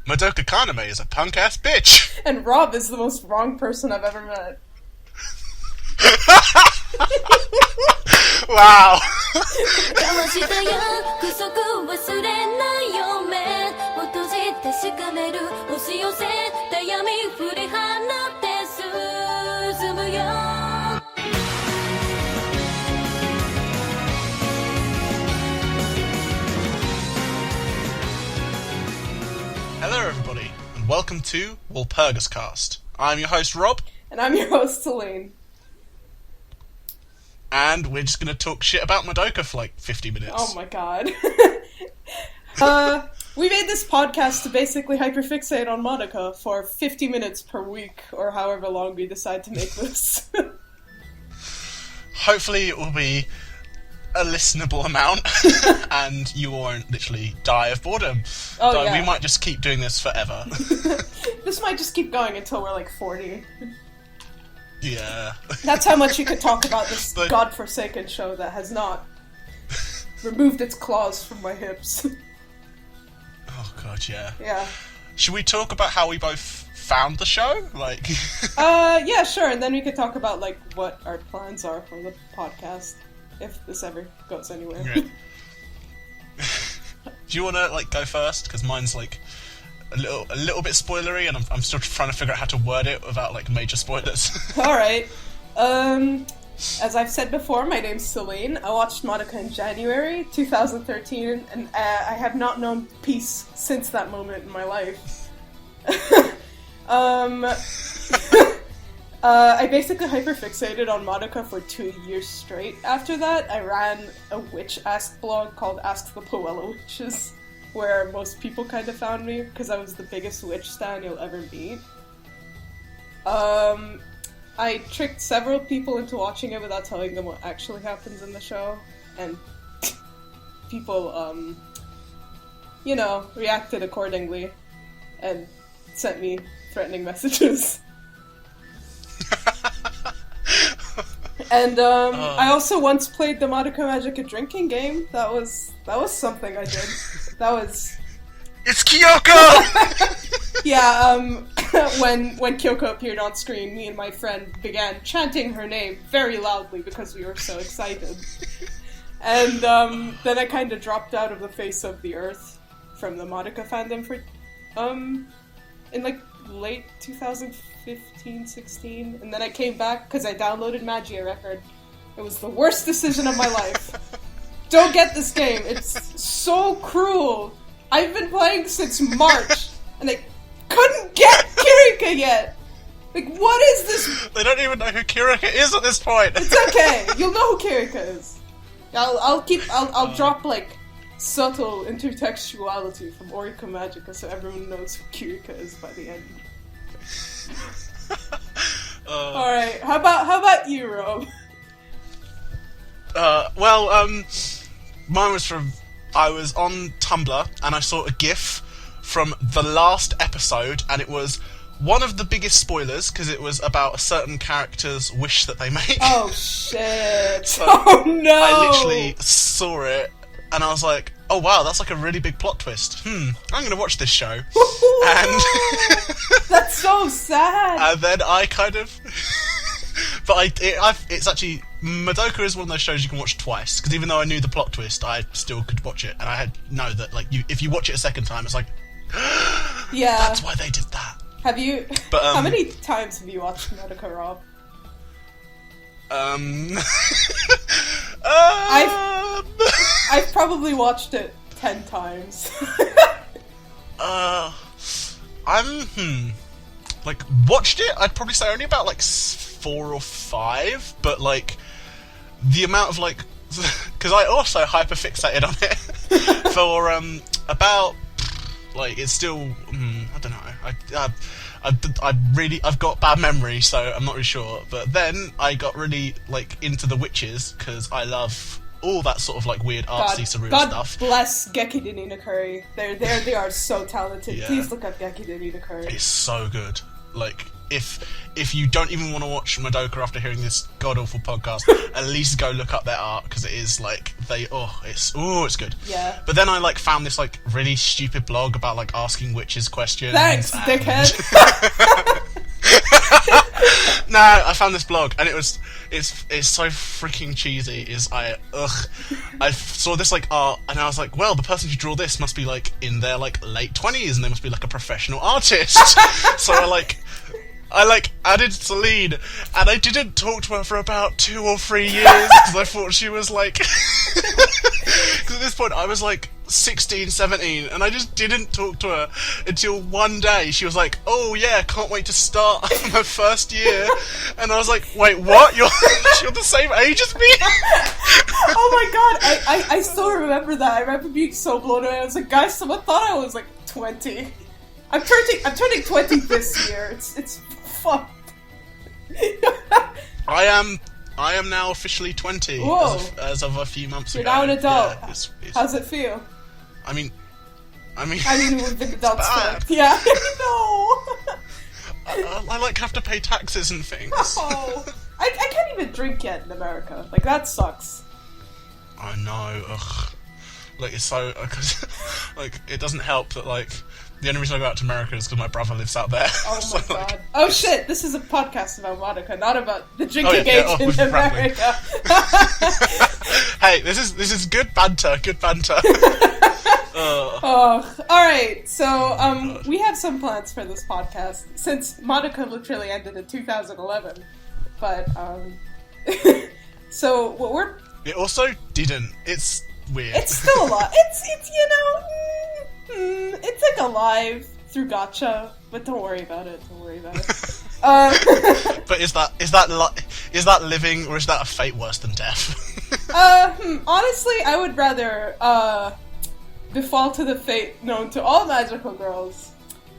Madoka Kaname is a punk-ass bitch. And Rob is the most wrong person I've ever met. Wow. Hello everybody, and welcome to Walpurgis Cast. I'm your host Rob. And I'm your host Celine. And we're just going to talk shit about Madoka for like 50 minutes. Oh my god. We made this podcast to basically hyperfixate on Madoka for 50 minutes per week, or however long we decide to make this. Hopefully it will be a listenable amount, and you won't literally die of boredom. Oh, Though yeah. we might just keep doing this forever. This might just keep going until we're like 40. Yeah. That's how much you could talk about this But- godforsaken show that has not removed its claws from my hips. Oh god, yeah. Yeah. Should we talk about how we both found the show? Like... Yeah, sure, and then we could talk about, like, what our plans are for the podcast, if this ever goes anywhere. Right. Do you want to, like, go first? Because mine's, like, a little bit spoilery, and I'm still trying to figure out how to word it without, like, major spoilers. Alright. As I've said before, my name's Celine. I watched Madoka in January 2013, and I have not known peace since that moment in my life. I basically hyperfixated on Madoka for 2 years straight. After that, I ran a witch Ask blog called Ask the Puella Witches, where most people kind of found me, because I was the biggest witch stan you'll ever meet. I tricked several people into watching it without telling them what actually happens in the show, and people, reacted accordingly, and sent me threatening messages. And, I also once played the Madoka Magica drinking game. That was something I did. That was... It's Kyoko! Yeah, when Kyoko appeared on screen, me and my friend began chanting her name very loudly because we were so excited. And, then I kind of dropped out of the face of the earth from the Madoka fandom for, in, like, late 2015-16, and then I came back because I downloaded Magia Record. It was the worst decision of my life. Don't get this game. It's so cruel. I've been playing since March, and I couldn't get Kirika yet. Like, what is this? They don't even know who Kirika is at this point. It's okay. You'll know who Kirika is. I'll drop, like, subtle intertextuality from Orika Magica so everyone knows who Kirika is by the end. Alright, how about you, Rob? Mine was from... I was on Tumblr, and I saw a GIF from the last episode, and it was one of the biggest spoilers, because it was about a certain character's wish that they make. Oh, shit. So oh, no! I literally saw it, and I was like, oh wow, that's like a really big plot twist. I'm gonna watch this show. And... That's so sad! And then I kind of... But it's actually... Madoka is one of those shows you can watch twice, because even though I knew the plot twist, I still could watch it, and I know that, like, if you watch it a second time, it's like... Yeah. That's why they did that. Have you... But, how many times have you watched Madoka, Rob? I've probably watched it 10 times. Like, watched it, I'd probably say only about, like, 4 or 5, but, like, the amount of, like... Because I also hyperfixated on it for, about... Like, it's still... I don't know. I've got bad memory, so I'm not really sure. But then I got really, like, into the witches, because I love all that sort of, like, weird artsy surreal stuff. God bless Geki de Ninokuri. They are so talented. Yeah. Please look up Geki de Ninokuri. It's so good. like, if you don't even want to watch Madoka after hearing this god-awful podcast, at least go look up their art, because it is, like, it's good. Yeah. But then I, like, found this, like, really stupid blog about, like, asking witches questions. Thanks, dickhead. No, I found this blog, and it's so freaking cheesy. I saw this, like, art, and I was like, well, the person who drew this must be, like, in their, like, late 20s, and they must be, like, a professional artist. So I added Celine, and I didn't talk to her for about 2 or 3 years, because I thought she was, like... Because at this point, I was, like, 16, 17, and I just didn't talk to her until one day she was like, oh yeah, can't wait to start my first year. And I was like, wait, what? You're the same age as me? Oh my god, I still remember that. I remember being so blown away. I was like, guys, someone thought I was like 20. I'm turning 20 this year. It's fucked. I am now officially 20 as of a few months You're ago. now an adult. Yeah, it's How's it feel? I mean, we've been adults for... Yeah, no. I like have to pay taxes and things. Oh, I can't even drink yet in America. Like, that sucks. I know. Ugh. Like, it's so... Cause, like, it doesn't help that, like, the only reason I go out to America is because my brother lives out there. Oh so, my god. Like, oh shit, this is a podcast about Monica, not about the drinking age in America. Hey, this is good banter, Oh, alright, so, we have some plans for this podcast, since Monica literally ended in 2011, but, so, what we're... It also didn't. It's weird. It's still alive. It's you know, it's like alive through gacha, but don't worry about it. But is that living, or is that a fate worse than death? Honestly, I would rather befall to the fate known to all magical girls,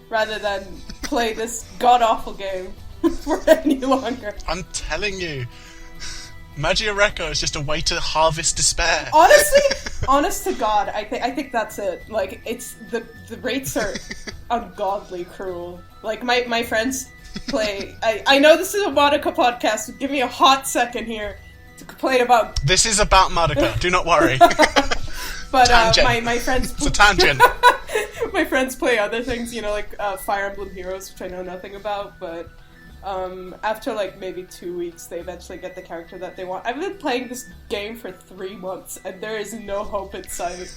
rather than play this god-awful game for any longer. I'm telling you, Magia Record is just a way to harvest despair. Honestly, honest to God, I think that's it. Like, it's the rates are ungodly cruel. Like, my friends play. I know this is a Monica podcast, so give me a hot second here to complain about. This is about Monica. Do not worry. But my friends. It's a tangent. My friends play other things, you know, like Fire Emblem Heroes, which I know nothing about, but. After like maybe 2 weeks, they eventually get the character that they want. I've been playing this game for 3 months, and there is no hope in sight.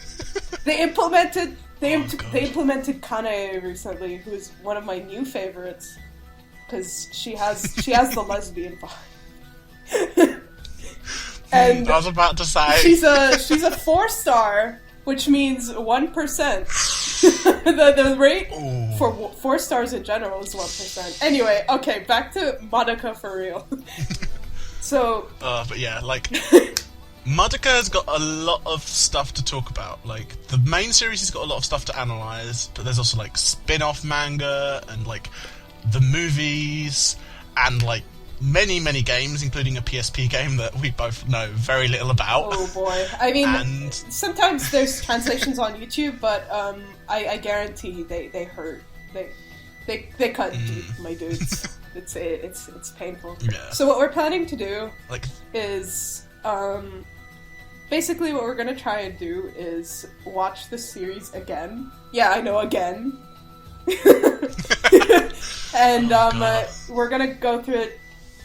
They implemented Kanae recently, who's one of my new favorites, because she has the lesbian vibe. And I was about to say she's a 4-star, which means 1%. the rate for 4 stars in general is 1%. Anyway, okay, back to Monica for real. So... but yeah, like... Madoka has got a lot of stuff to talk about. Like, the main series has got a lot of stuff to analyse, but there's also, like, spin-off manga, and, like, the movies, and, like, many games, including a PSP game that we both know very little about. Oh boy. I mean, sometimes there's translations on YouTube, but I guarantee they hurt. They cut deep, my dudes. It's painful. Yeah. So what we're planning to do like is basically what we're gonna try and do is watch the series again. Yeah, I know, again. And we're gonna go through it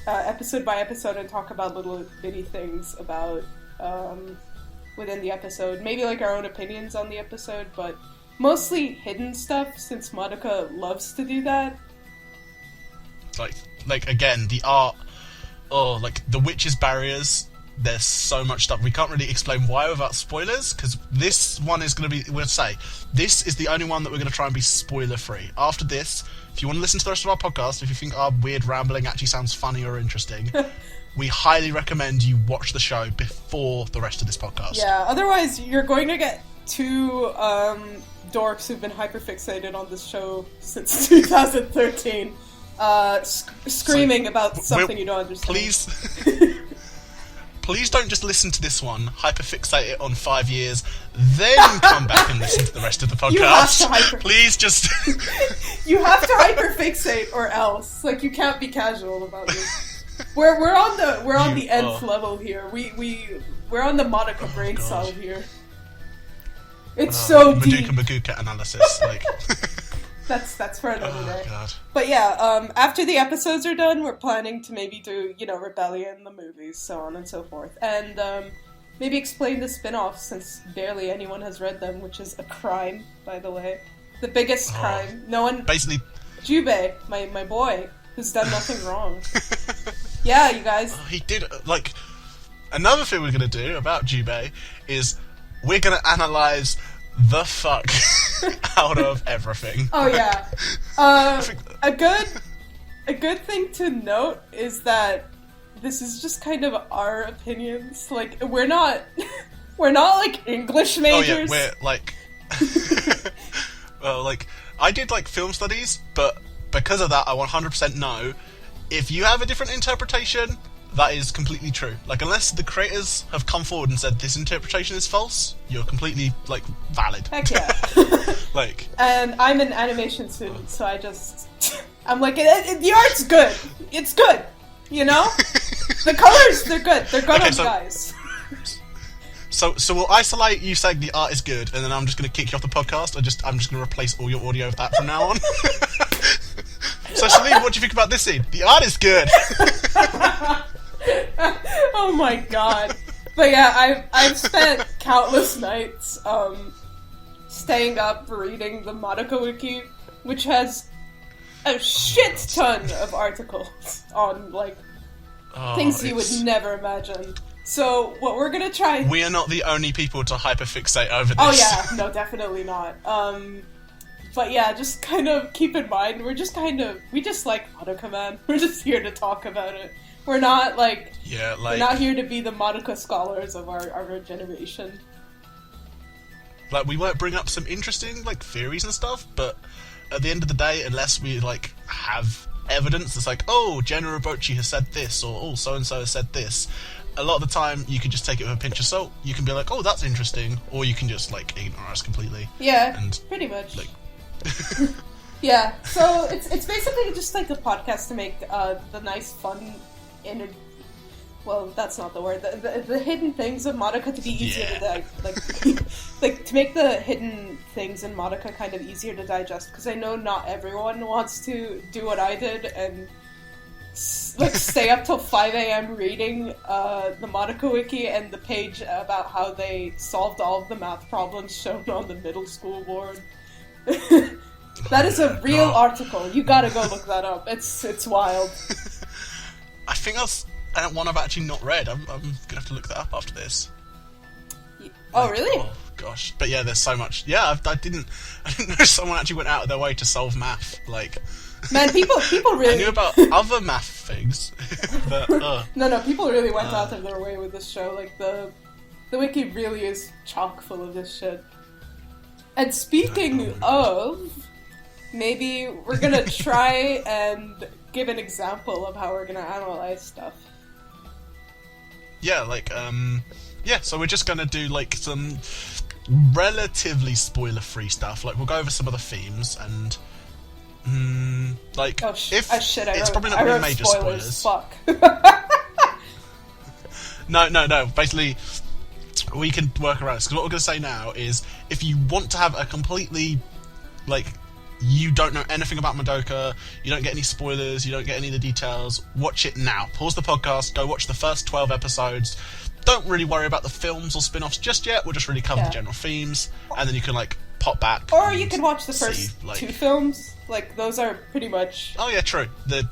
episode by episode and talk about little bitty things about within the episode. Maybe like our own opinions on the episode, but mostly hidden stuff, since Monica loves to do that. Like again, the art, like the witches' barriers. There's so much stuff. We can't really explain why without spoilers, because this one is going to be, we'll say, this is the only one that we're going to try and be spoiler-free. After this, if you want to listen to the rest of our podcast, if you think our weird rambling actually sounds funny or interesting, we highly recommend you watch the show before the rest of this podcast. Yeah, otherwise you're going to get two dorks who've been hyperfixated on this show since 2013, screaming about something you don't understand. Please don't just listen to this one, hyperfixate it on 5 years, then come back and listen to the rest of the podcast. You have to Please just... You have to hyperfixate or else. Like, you can't be casual about this. We're on the nth level here. We're on the Monica brain cell here. It's so deep. Maduka analysis, like. That's for another day. God. But yeah, after the episodes are done, we're planning to maybe do, Rebellion, the movies, so on and so forth. And maybe explain the spin-offs, since barely anyone has read them, which is a crime, by the way. The biggest crime. No one... Basically... Jubei, my boy, who's done nothing wrong. Yeah, you guys. He did, like... Another thing we're going to do about Jubei is we're going to analyse the fuck out of everything. Oh, yeah. A good thing to note is that this is just kind of our opinions. Like, we're not like English majors. Oh yeah, we're like, well, like I did like film studies, but because of that, I 100% know if you have a different interpretation, that is completely true. Like, unless the creators have come forward and said this interpretation is false, you're completely like valid. Heck yeah. Like, and I'm an animation student, so I'm like, the art's good. It's good. You know? The colors, they're good. They're good on guys. So we'll isolate you saying the art is good, and then I'm just going to kick you off the podcast. I'm just going to replace all your audio with that from now on. So Celine, what do you think about this scene? The art is good. Oh my god. But yeah, I've spent countless nights staying up reading the Madoka Wiki, which has a shit ton of articles on, like, things you would never imagine. So, what we're gonna try... We are not the only people to hyperfixate over this. Oh yeah, no, definitely not. But yeah, just kind of keep in mind, we just like Madoka, man. We're just here to talk about it. We're not, like... Yeah, like... We're not here to be the Madoka scholars of our generation. Like, we might bring up some interesting, like, theories and stuff, but... At the end of the day, unless we, like, have evidence that's like, oh, Jenna Robochi has said this, or, oh, so-and-so has said this, a lot of the time, you can just take it with a pinch of salt. You can be like, oh, that's interesting, or you can just, like, ignore us completely. Yeah, and, pretty much. Like... Yeah, so it's basically just, like, a podcast to make the nice, fun, well, that's not the word. The hidden things of Madoka to be easier to like to make the hidden things in Madoka kind of easier to digest. Because I know not everyone wants to do what I did and like stay up till 5 a.m. reading the Madoka Wiki and the page about how they solved all of the math problems shown on the middle school board. That is a real article. You gotta go look that up. It's wild. I think that's one I've actually not read. I'm gonna have to look that up after this. Oh, really? Oh gosh, but yeah, there's so much. Yeah, I didn't know someone actually went out of their way to solve math. Like, man, people really. I knew about other math things, but no, people really went out of their way with this show. Like the wiki really is chock full of this shit. And speaking of, maybe we're gonna try and give an example of how we're gonna analyze stuff. Yeah, like, so we're just gonna do, like, some relatively spoiler-free stuff. Like, we'll go over some of the themes, and, like, it's probably not gonna be major spoilers. Fuck. No, basically, we can work around this, because what we're gonna say now is, if you want to have a completely, like, you don't know anything about Madoka, you don't get any spoilers, you don't get any of the details, watch it now. Pause the podcast, go watch the first 12 episodes. Don't really worry about the films or spin-offs just yet, we'll just really cover the general themes, and then you can, like, pop back. Or you can watch the first 2 films. Like, those are pretty much... Oh yeah, true. The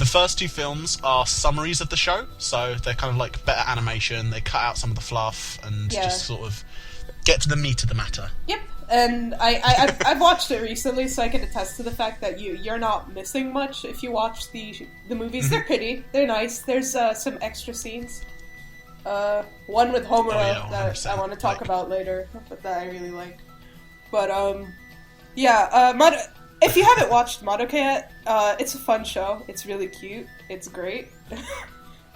first 2 films are summaries of the show, so they're kind of like better animation, they cut out some of the fluff, and just sort of get to the meat of the matter. Yep. And I've watched it recently, so I can attest to the fact that you're not missing much if you watch the movies. Mm-hmm. They're pretty, they're nice. There's some extra scenes. One with Homura that I want to talk about later, but that I really like. But if you haven't watched Madoka yet, it's a fun show. It's really cute. It's great.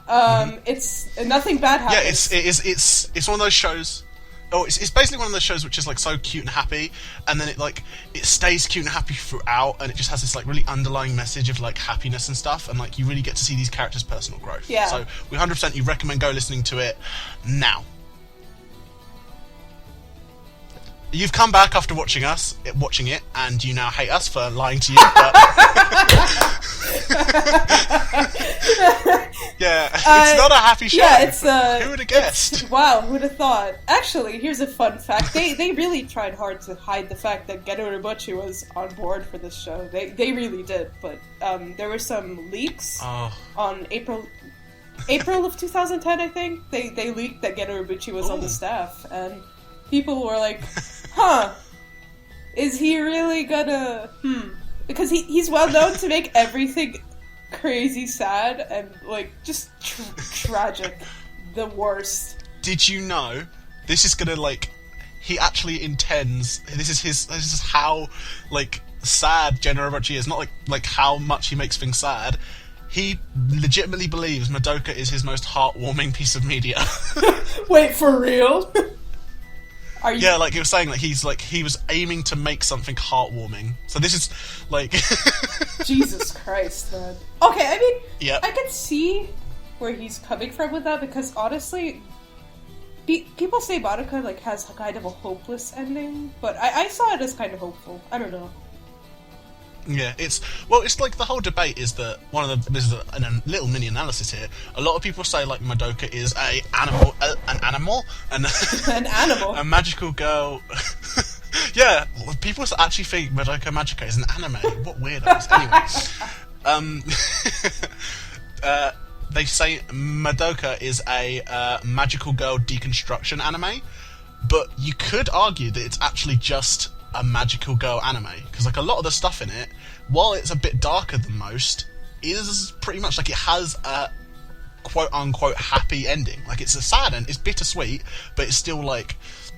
It's nothing bad happens. Yeah, it's one of those shows. it's basically one of those shows which is like so cute and happy, and then it stays cute and happy throughout, and it just has this like really underlying message of like happiness and stuff, and like you really get to see these characters' personal growth. Yeah. So we 100% you recommend go listening to it now. You've come back after watching it, and you now hate us for lying to you. But yeah, it's not a happy show. Yeah, it's who would have guessed? Wow, who'd have thought? Actually, here's a fun fact. They really tried hard to hide the fact that Geto Urobuchi was on board for this show. They really did, but there were some leaks on April of 2010, I think. They leaked that Geto Urobuchi was on the staff, and people were like, huh, is he really gonna... Because he's well known to make everything crazy sad and, like, just tragic. The worst. Did you know this is gonna, like... He actually intends... This is how, like, sad Gen Urobuchi is. Not, like how much he makes things sad. He legitimately believes Madoka is his most heartwarming piece of media. Wait, for real? Are you... Yeah, like he was saying, like he was aiming to make something heartwarming. So this is like Jesus Christ, man. Okay, I mean, yeah, I can see where he's coming from with that, because honestly, people say Madoka like has kind of a hopeless ending, but I saw it as kind of hopeful. I don't know. Yeah, it's like the whole debate is that this is a little mini analysis here. A lot of people say like Madoka is an animal, An animal, a magical girl. Yeah, people actually think Madoka Magica is an anime. What weirdos. Anyway, they say Madoka is a magical girl deconstruction anime, but you could argue that it's actually just a magical girl anime, because like a lot of the stuff in it, while it's a bit darker than most, is pretty much like it has a quote-unquote happy ending. Like it's a sad end, it's bittersweet, but it's still like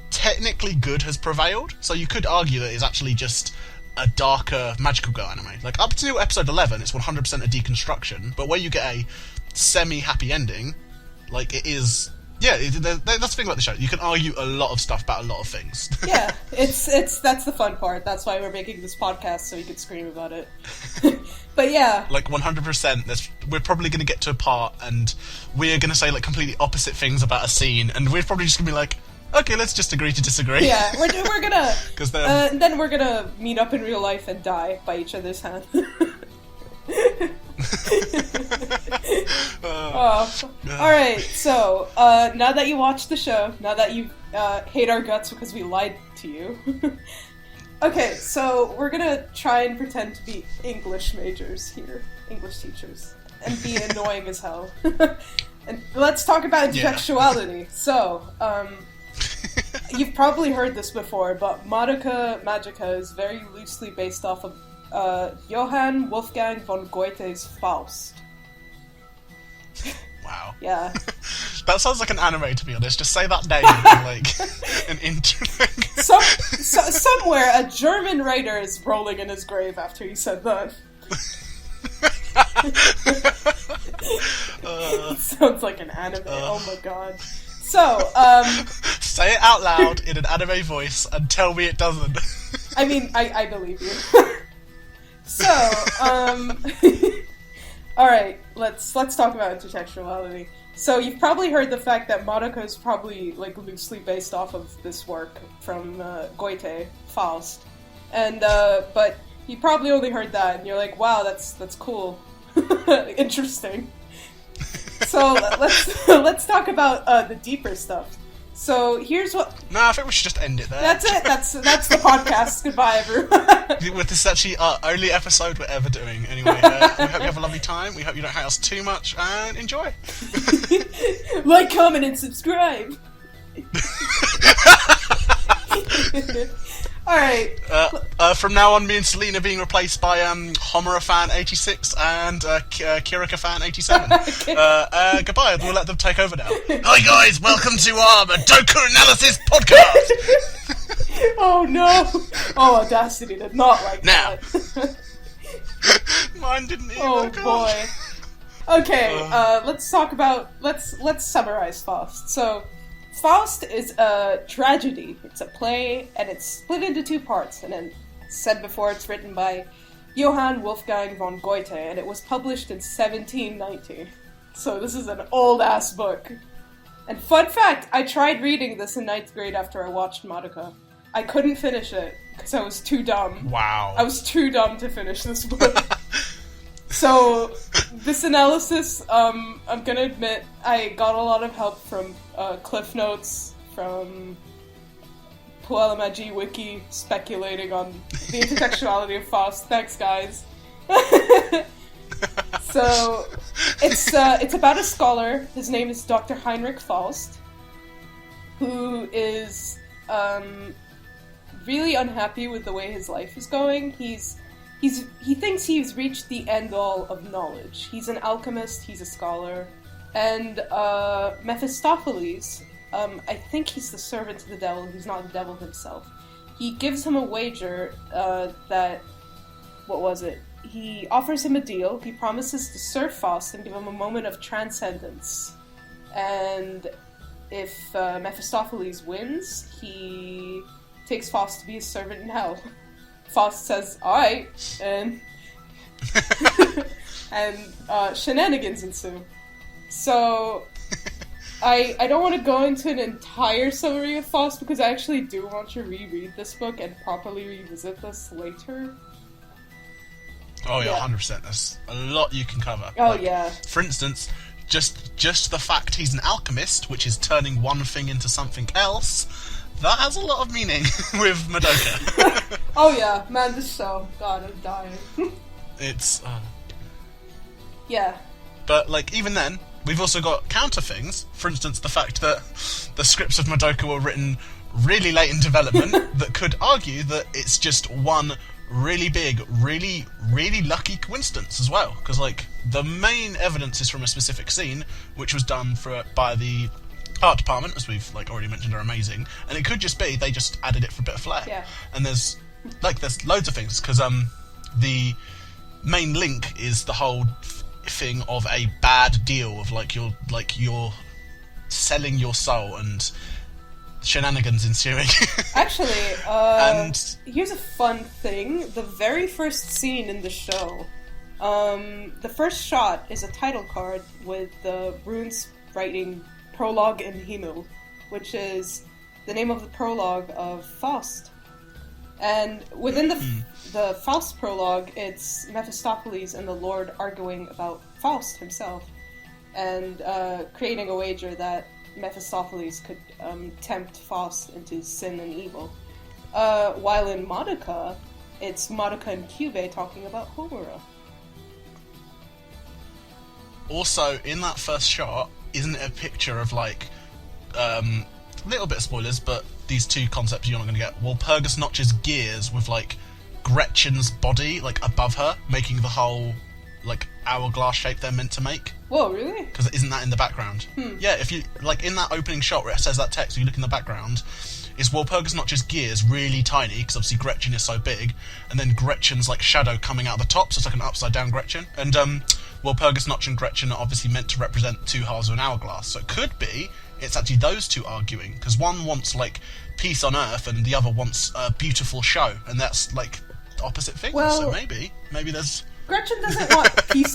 technically good has prevailed, so you could argue that it's actually just a darker magical girl anime. Like up to episode 11 it's 100% a deconstruction, but where you get a semi-happy ending, like it is... Yeah, that's the thing about the show. You can argue a lot of stuff about a lot of things. Yeah, it's that's the fun part. That's why we're making this podcast, so we can scream about it. But yeah, like 100%. We're probably going to get to a part, and we're going to say like completely opposite things about a scene, and we're probably just going to be like, okay, let's just agree to disagree. Yeah, we're gonna because then we're gonna meet up in real life and die by each other's hand. Alright, so now that you watched the show, now that you hate our guts because we lied to you, okay, so we're gonna try and pretend to be English majors here, English teachers, and be annoying as hell. And let's talk about intertextuality. Yeah. So, you've probably heard this before, but Madoka Magica is very loosely based off of Johann Wolfgang von Goethe's Faust. Wow. Yeah. That sounds like an anime, to be honest. Just say that name in, like, an intro. Somewhere a German writer is rolling in his grave after he said that. It sounds like an anime. Oh my god. So, say it out loud in an anime voice and tell me it doesn't. I mean, I believe you. So, alright, let's talk about intertextuality. So, you've probably heard the fact that Madoka is probably, like, loosely based off of this work from Goethe, Faust. And, but you probably only heard that, and you're like, wow, that's cool. Interesting. So, let's talk about the deeper stuff. So here's what... No, I think we should just end it there. That's it. That's the podcast. Goodbye, everyone. This is actually our only episode we're ever doing. Anyway, we hope you have a lovely time. We hope you don't hate us too much, and enjoy. Like, comment, and subscribe. Alright. From now on, me and Celine are being replaced by Homura fan 86 and Kirika fan 87. Goodbye, we'll let them take over now. Hi guys, welcome to our Madoka Analysis podcast! Oh no! Oh, Audacity did not like now. that. Mine didn't either. Oh God. boy. Okay, let's talk about... Let's summarize Faust. So, Faust is a tragedy. It's a play, and it's split into two parts. And then, said before, it's written by Johann Wolfgang von Goethe, and it was published in 1790. So this is an old-ass book. And fun fact, I tried reading this in 9th grade after I watched Madoka. I couldn't finish it, because I was too dumb. Wow. I was too dumb to finish this book. So, this analysis, I'm gonna admit, I got a lot of help from Cliff Notes, from Puella Magi Wiki, speculating on the intertextuality of Faust. Thanks, guys. So, it's about a scholar. His name is Dr. Heinrich Faust, who is really unhappy with the way his life is going. He thinks he's reached the end-all of knowledge. He's an alchemist, he's a scholar, and Mephistopheles, I think he's the servant to the devil, he's not the devil himself. He gives him a wager he offers him a deal. He promises to serve Faust and give him a moment of transcendence. And if Mephistopheles wins, he takes Faust to be his servant in hell. Faust says, alright, and shenanigans ensue. So, I don't want to go into an entire summary of Faust, because I actually do want to reread this book and properly revisit this later. Oh yeah, 100%. There's a lot you can cover. Oh yeah. For instance, just the fact he's an alchemist, which is turning one thing into something else, that has a lot of meaning with Madoka. Oh yeah, man, this show. God, I'm dying. It's... Yeah. But, like, even then, we've also got counter things. For instance, the fact that the scripts of Madoka were written really late in development that could argue that it's just one really big, really, really lucky coincidence as well. Because, like, the main evidence is from a specific scene, which was done by the art department, as we've already mentioned, are amazing. And it could just be they just added it for a bit of flair. Yeah. And there's loads of things, because the main link is the whole thing of a bad deal of you're selling your soul and shenanigans ensuing. Actually, and here's a fun thing. The very first scene in the show, the first shot is a title card with the runes writing Prologue in Himmel, which is the name of the prologue of Faust. And within the Faust prologue, it's Mephistopheles and the Lord arguing about Faust himself, and creating a wager that Mephistopheles could tempt Faust into sin and evil. While in Madoka, it's Madoka and Kyubey talking about Homura. Also, in that first shot, isn't it a picture of, little bit of spoilers, but these two concepts you're not going to get. Walpurgis Notch's gears with, Gretchen's body, above her, making the whole, hourglass shape they're meant to make. Whoa, really? Because isn't that in the background? Yeah, if you, in that opening shot where it says that text, you look in the background, is Walpurgis Notch's gears really tiny, because obviously Gretchen is so big, and then Gretchen's, shadow coming out of the top, so it's an upside-down Gretchen. And, Walpurgis Notch and Gretchen are obviously meant to represent two halves of an hourglass, so it could be it's actually those two arguing, because one wants, peace on Earth, and the other wants a beautiful show, and that's, the opposite thing. Well, so maybe there's... Gretchen doesn't want peace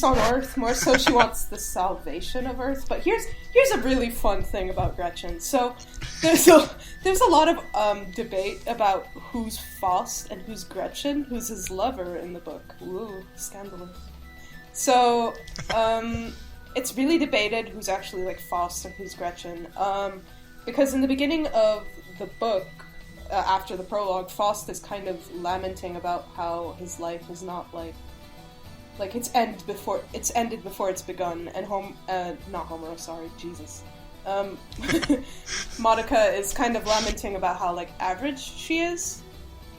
on Earth, more so she wants the salvation of Earth. But here's a really fun thing about Gretchen. So there's a lot of debate about who's Faust and who's Gretchen, who's his lover in the book. Ooh, scandalous. So it's really debated who's actually Faust and who's Gretchen. Because in the beginning of the book, after the prologue, Faust is kind of lamenting about how his life is not it's ended before it's begun, and not Homer, sorry, Jesus. Madoka is kind of lamenting about how average she is,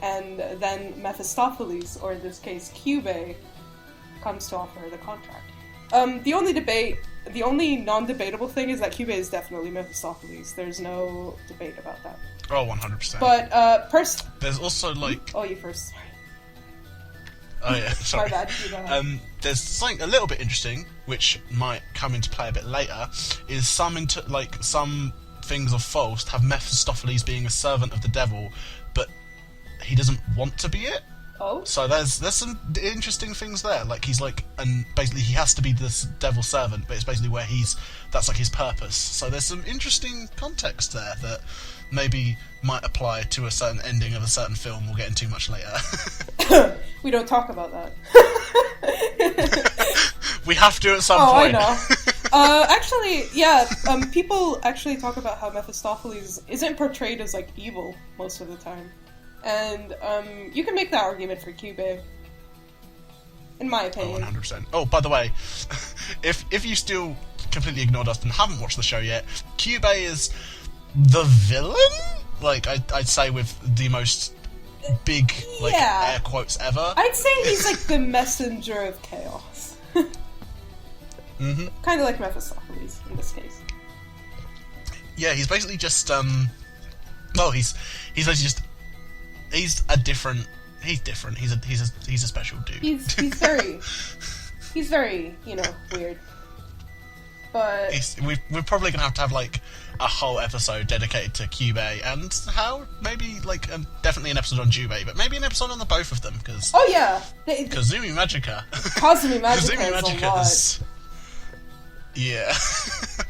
and then Mephistopheles, or in this case Kyubey, comes to offer her the contract. The only non-debatable thing is that Kyubey is definitely Mephistopheles. There's no debate about that. Oh, 100%. But, there's also, Oh, you first. Oh, yeah, sorry. My bad, you go ahead. There's something a little bit interesting which might come into play a bit later, is some things of Faust have Mephistopheles being a servant of the devil, but he doesn't want to be it. Oh. So there's some interesting things there. Like he's like, and basically he has to be this devil's servant, but it's basically where that's like his purpose. So there's some interesting context there that maybe might apply to a certain ending of a certain film we'll get into much later. We don't talk about that. We have to at some point. I know. Actually, yeah, people actually talk about how Mephistopheles isn't portrayed as, like, evil most of the time. And, you can make that argument for Cubey. In my opinion. Oh, 100%. Oh, by the way, if you still completely ignored us and haven't watched the show yet, Cubey is the villain? Like, I'd say with the most big, like, air quotes ever. I'd say he's, like, the messenger of chaos. Mm-hmm. Kind of like Mephistopheles, in this case. Yeah, he's basically just, well, he's basically just, he's different, he's a special dude. He's very, you know, weird. But we're probably gonna have to have like a whole episode dedicated to Cubey and how maybe like definitely an episode on Jubei, but maybe an episode on the both of them because Kazumi Magica. Kazumi Magica is a lot. Yeah.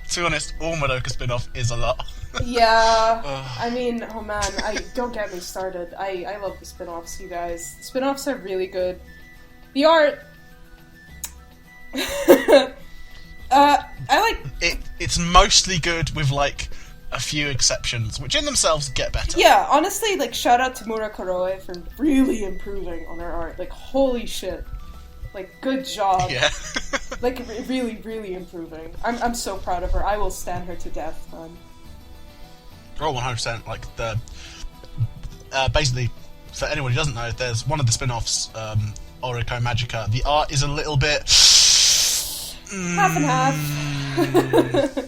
To be honest, all Madoka spin-off is a lot. Yeah. I mean, oh man, don't get me started. I love the spin-offs, you guys. The spin-offs are really good. The art. I like it. It's mostly good with like a few exceptions, which in themselves get better. Yeah, honestly, like shout out to Mura Kuroe for really improving on her art. Like holy shit, like good job. Yeah. Like really, really improving. I'm so proud of her. I will stand her to death, man. Oh, 100%. Like the basically, for anyone who doesn't know, there's one of the spin-offs, Oriko Magica. The art is a little bit. Half and half.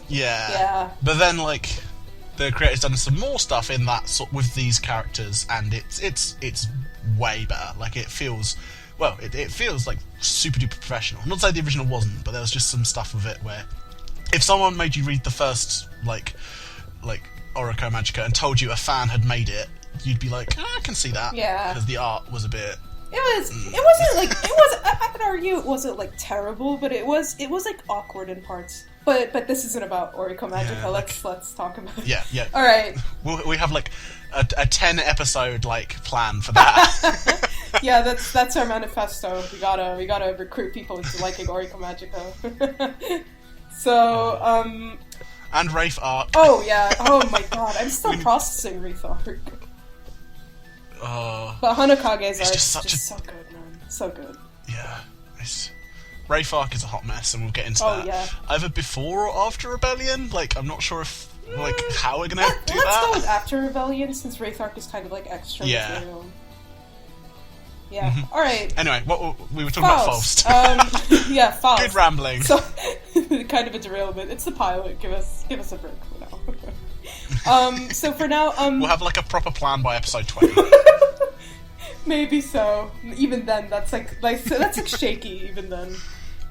Yeah. But then, like, the creator's done some more stuff in that with these characters, and it's way better. Like, it feels like super duper professional. I'm not saying the original wasn't, but there was just some stuff with it where if someone made you read the first like Oriko Magica and told you a fan had made it, you'd be like, I can see that. Yeah. Because the art was a bit. I could argue it wasn't like terrible, but it was like awkward in parts. But this isn't about Oriko Magica. Yeah, let's talk about it. Yeah. All right. We have like a 10 episode like plan for that. Yeah, that's our manifesto. We gotta recruit people into liking Oriko Magica. So and Wraith Arc. Oh yeah. Oh my god, I'm still processing Wraith Arc. But Hanokage's art is just so good, man. So good. Yeah. Wraith Arc is a hot mess, and we'll get into that. Yeah. Either before or after Rebellion. Like, I'm not sure if how we're gonna do that. Let's go with after Rebellion, since Wraith Arc is kind of like extra material. Yeah. Mm-hmm. All right. Anyway, we were talking about Faust. Yeah, Faust. Good rambling. So, kind of a derailment. It's the pilot. Give us a break for now. So for now, we'll have like a proper plan by episode 20. Maybe so. Even then, that's like shaky. Even then.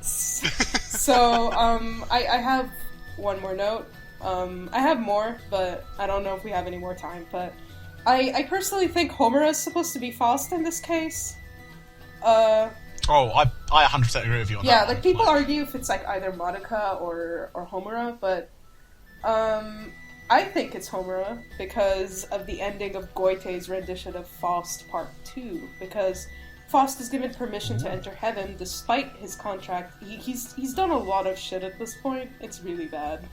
So I have one more note. I have more, but I don't know if we have any more time. But I personally think Homura is supposed to be Faust in this case. I 100% agree with you on that. Yeah, like people argue if it's like either Madoka or Homura, but I think it's Homura because of the ending of Goite's rendition of Faust Part 2. Because Faust is given permission to enter heaven despite his contract. He's done a lot of shit at this point. It's really bad.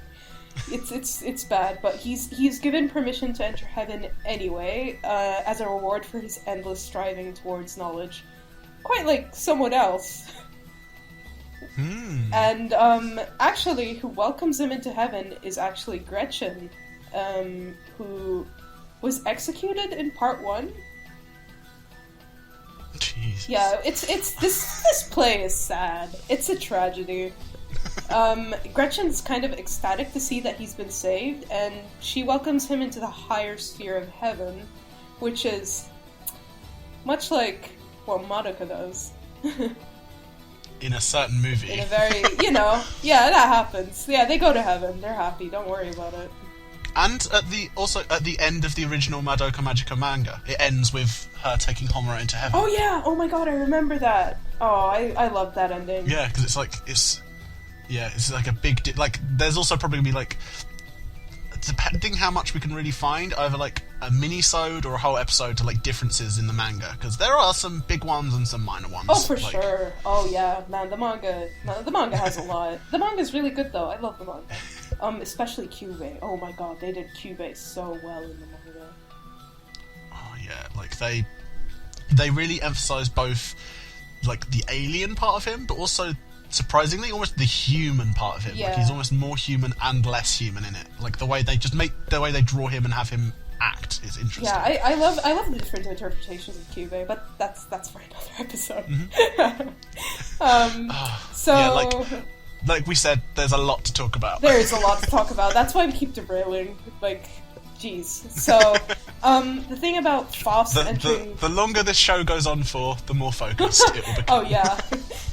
It's bad, but he's given permission to enter heaven anyway, as a reward for his endless striving towards knowledge. Quite like someone else. And actually, who welcomes him into heaven is actually Gretchen, who was executed in Part 1. Jesus. Yeah, this play is sad. It's a tragedy. Gretchen's kind of ecstatic to see that he's been saved, and she welcomes him into the higher sphere of heaven, which is much like what Madoka does. in a certain movie. In a very, yeah, that happens. Yeah, they go to heaven. They're happy. Don't worry about it. And at the end of the original Madoka Magica manga, it ends with her taking Homura into heaven. Oh yeah! Oh my god, I remember that. Oh, I love that ending. Yeah, because it's like a big there's also probably gonna be like, depending how much we can really find, either like a mini-sode or a whole episode to like differences in the manga, because there are some big ones and some minor ones. Oh, for sure. Oh yeah, man, the manga has a lot. The manga's really good though. I love the manga. Especially Kyubey. Oh my god, they did Kyubey so well in the manga. Oh yeah, like they really emphasize both like the alien part of him, but also surprisingly almost the human part of him. Yeah. Like he's almost more human and less human in it. Like the way they draw him and have him act is interesting. Yeah, I love the different interpretations of Kyubey, but that's for another episode. Mm-hmm. So yeah, like we said, there's a lot to talk about. There is a lot to talk about. That's why we keep derailing. Like, jeez. So, the thing about Faust entering... The longer this show goes on for, the more focused it will become. Oh, yeah.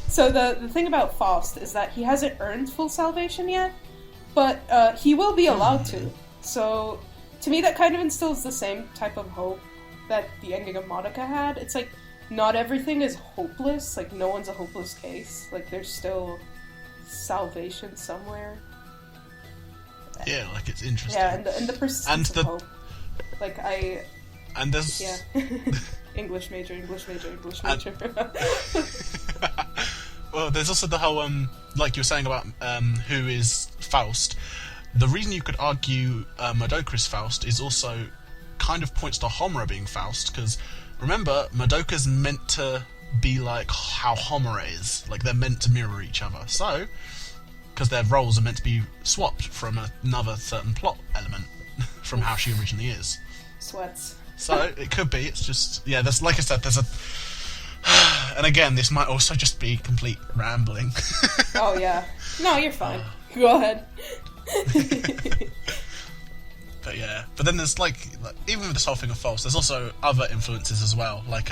So the thing about Faust is that he hasn't earned full salvation yet, but he will be allowed to. So, to me, that kind of instills the same type of hope that the ending of Madoka had. It's like, not everything is hopeless. Like, no one's a hopeless case. Like, there's still salvation somewhere. Yeah, like it's interesting. Yeah, and the persistence of hope. Like and there's English major. Well, there's also the whole like you were saying about who is Faust. The reason you could argue Madoka is Faust is also kind of points to Homura being Faust, because remember, Madoka's meant to be like how Homura is. Like, they're meant to mirror each other. So, because their roles are meant to be swapped from another certain plot element from how she originally is. Sweats. So, it could be, it's just... Yeah, there's, like I said, there's a... And again, this might also just be complete rambling. Oh, yeah. No, you're fine. Go ahead. But yeah, but then there's like even with this whole thing of Faust, there's also other influences as well. Like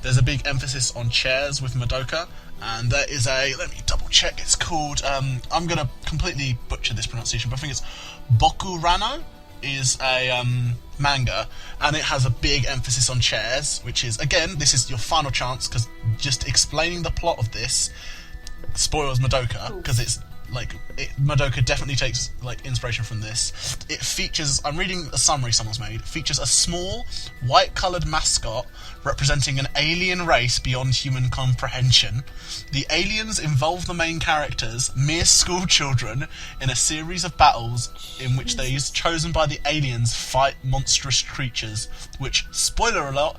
there's a big emphasis on chairs with Madoka, and there is let me double check. It's called I'm gonna completely butcher this pronunciation, but I think it's Bokurano is a manga, and it has a big emphasis on chairs, which is, again, this is your final chance, because just explaining the plot of this spoils Madoka, because it's like Madoka definitely takes like inspiration from this. It features, I'm reading a summary someone's made, it features a small white-coloured mascot representing an alien race beyond human comprehension. The aliens involve the main characters, mere school children, in a series of battles in which those chosen by the aliens fight monstrous creatures, which, spoiler alert,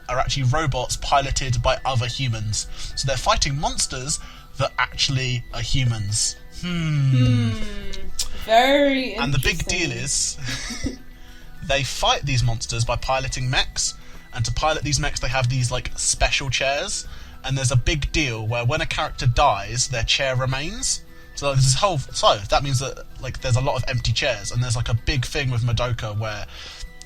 are actually robots piloted by other humans. So they're fighting monsters that actually are humans. Very interesting. And the big deal is, they fight these monsters by piloting mechs, and to pilot these mechs they have these like special chairs, and there's a big deal where when a character dies, their chair remains. So that means that like there's a lot of empty chairs, and there's like a big thing with Madoka where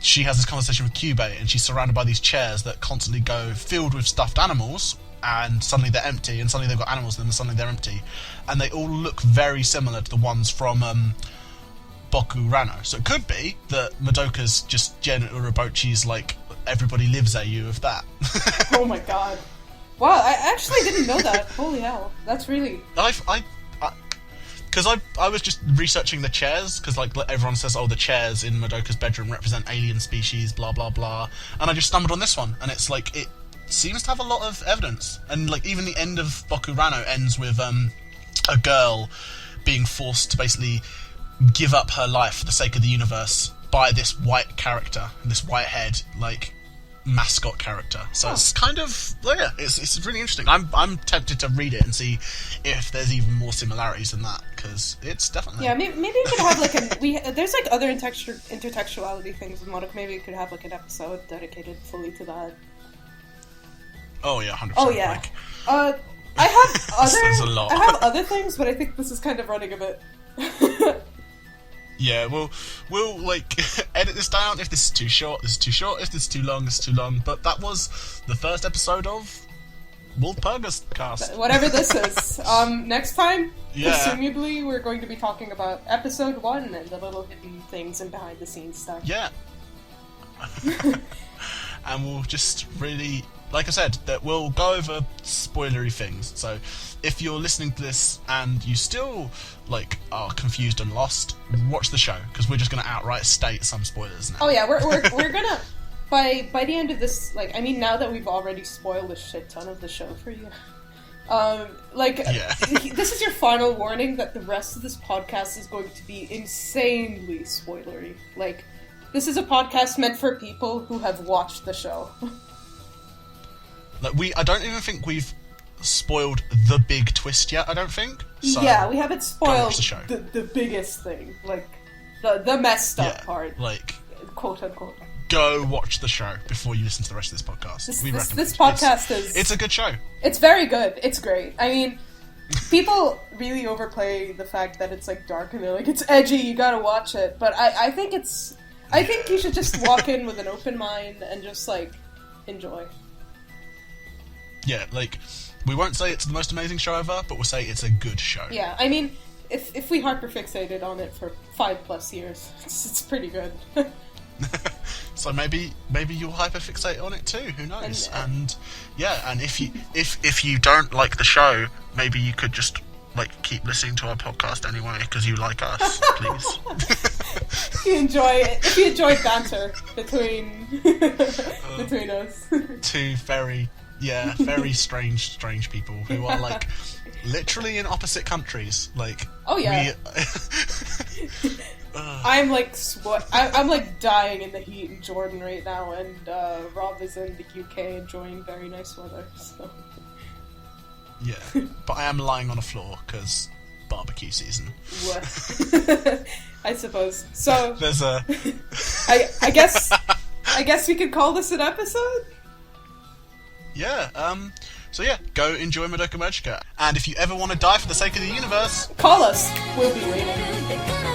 she has this conversation with Kyubey, and she's surrounded by these chairs that constantly go filled with stuffed animals, and suddenly they're empty, and suddenly they've got animals in them, and suddenly they're empty. And they all look very similar to the ones from Bokurano. So it could be that Madoka's just Gen Urobuchi's, like, everybody lives AU of that. Oh my god. Wow, I actually didn't know that. Holy hell. That's really... Because I was just researching the chairs, because like everyone says, oh, the chairs in Madoka's bedroom represent alien species, blah, blah, blah. And I just stumbled on this one, and it's like, it seems to have a lot of evidence. And like even the end of Bokurano ends with a girl being forced to basically give up her life for the sake of the universe by this white character, this white-haired like mascot character. So it's kind of it's really interesting. I'm tempted to read it and see if there's even more similarities than that, because it's definitely maybe we could have like there's like other intertextuality things with Madoka. Maybe we could have like an episode dedicated fully to that. Oh yeah, 100%. Oh yeah. Like, I have other There's a lot. I have other things, but I think this is kind of running a bit. Yeah, we'll like edit this down. If this is too short, this is too short. If this is too long, this is too long. But that was the first episode of Walpurgis Cast. Whatever this is. Next time, Yeah. presumably, we're going to be talking about episode 1 and the little hidden things and behind the scenes stuff. Yeah. And we'll just really, like I said, that we'll go over spoilery things. So if you're listening to this and you still like are confused and lost, watch the show, because we're just going to outright state some spoilers now. Oh yeah, we're gonna by the end of this, like, I mean, now that we've already spoiled a shit ton of the show for you, this is your final warning that the rest of this podcast is going to be insanely spoilery. Like, this is a podcast meant for people who have watched the show. Like, I don't even think we've spoiled the big twist yet, I don't think. So yeah, we haven't spoiled watch the show. The biggest thing, like the messed up part, like, quote unquote. Go watch the show before you listen to the rest of this podcast. This podcast it's a good show. It's very good. It's great. I mean, people really overplay the fact that it's like dark and they're like, it's edgy, you gotta watch it. But I think you should just walk in with an open mind and just like enjoy. Yeah, like, we won't say it's the most amazing show ever, but we'll say it's a good show. Yeah, I mean, if we hyperfixated on it for 5+ years, it's pretty good. So maybe you'll hyperfixate on it too. Who knows? And if you don't like the show, maybe you could just like keep listening to our podcast anyway because you like us. Please. If you enjoy banter between us. Two very strange people who are like literally in opposite countries. Like, oh yeah. I'm like I'm like dying in the heat in Jordan right now, and Rob is in the UK enjoying very nice weather. So. Yeah, but I am lying on a floor because barbecue season. I suppose. So there's a. I guess we could call this an episode. Yeah. So yeah, go enjoy Madoka Magica, and if you ever want to die for the sake of the universe, call us. We'll be waiting.